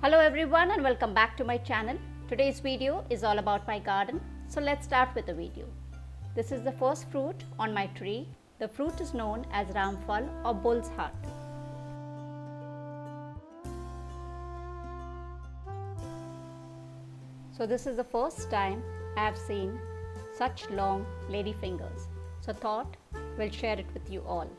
Hello everyone and welcome back to my channel. Today's video is all about my garden. So let's start with the video. This is the first fruit on my tree. The fruit is known as Ramphal or bull's heart. So this is the first time I have seen such long lady fingers. So thought we'll share it with you all.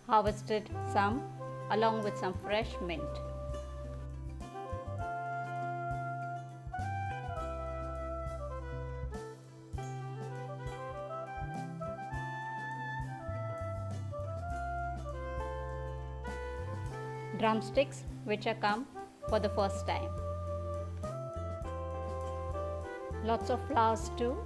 Harvested some along with some fresh mint. Drumsticks which are come for the first time. Lots of flowers too.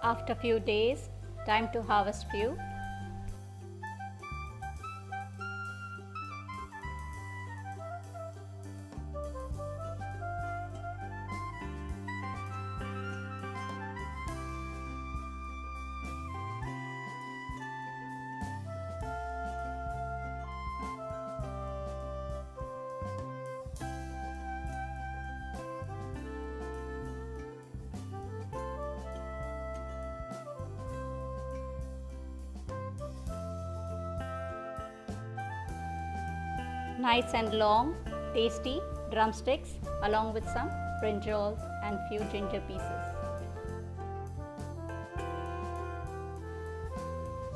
After few days, time to harvest few. Nice and long, tasty drumsticks along with some brinjals and few ginger pieces.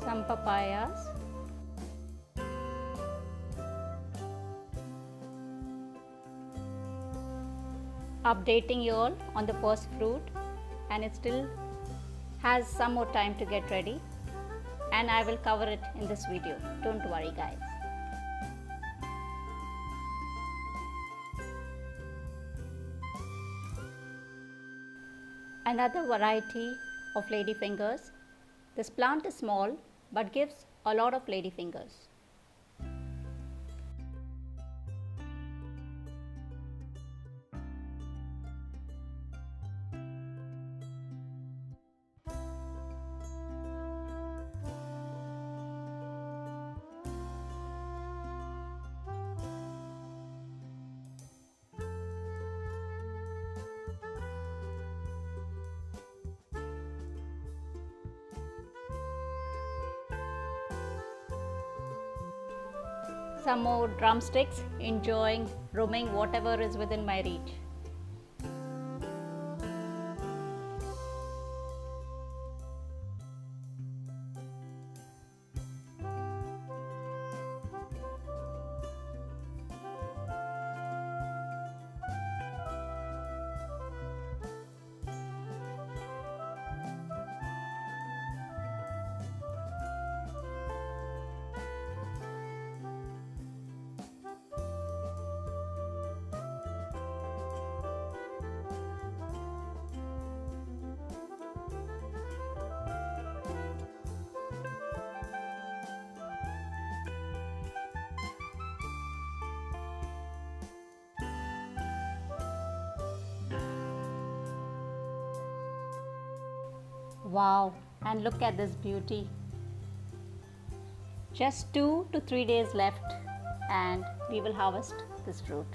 Some papayas. Updating you all on the first fruit, and it still has some more time to get ready, and I will cover it in this video. Don't worry guys. Another variety of ladyfingers. This plant is small but gives a lot of ladyfingers. Some more drumsticks, enjoying roaming whatever is within my reach. Wow, and look at this beauty. Just 2 to 3 days left and we will harvest this fruit.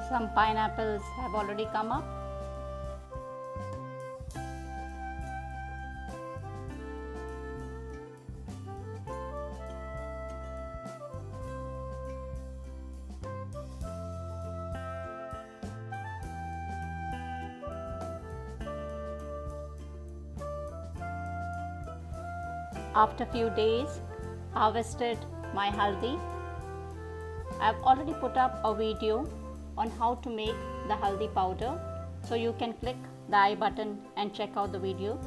Some pineapples have already come up. After few days, harvested my haldi. I've already put up a video on how to make the haldi powder, so you can click the I button and check out the video.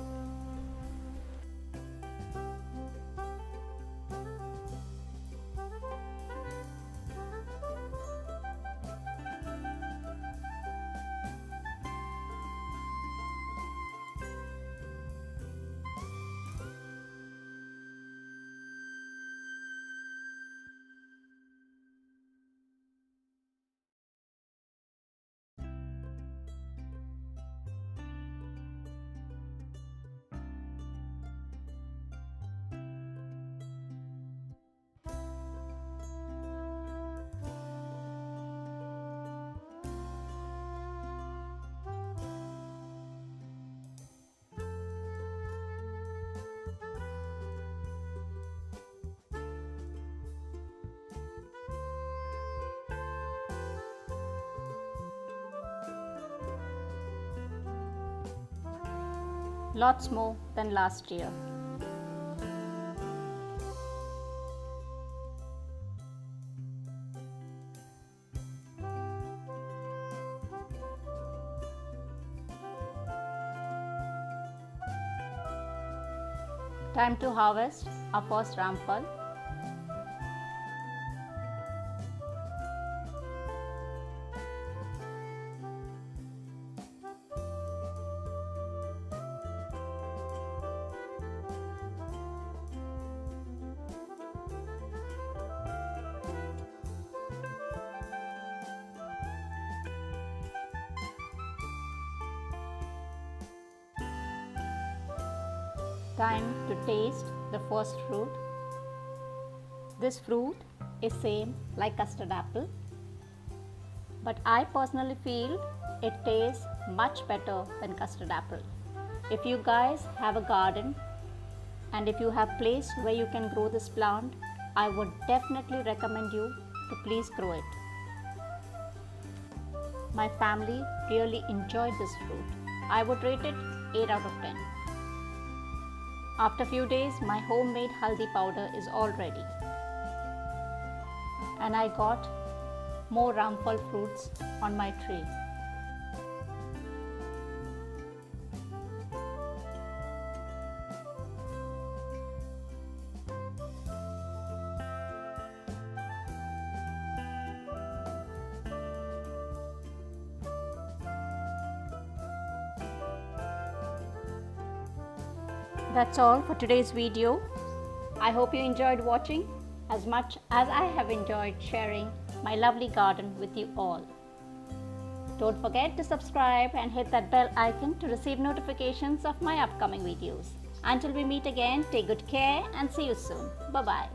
Lots more than last year. Time to harvest our first ramphal. Time to taste the first fruit. This fruit is same like custard apple, but I personally feel it tastes much better than custard apple. If you guys have a garden and if you have place where you can grow this plant, I would definitely recommend you to please grow it. My family really enjoyed this fruit. I would rate it 8 out of 10. After few days, my homemade haldi powder is all ready. And I got more ramphal fruits on my tree. That's all for today's video. I hope you enjoyed watching as much as I have enjoyed sharing my lovely garden with you all. Don't forget to subscribe and hit that bell icon to receive notifications of my upcoming videos. Until we meet again, take good care and see you soon. Bye-bye.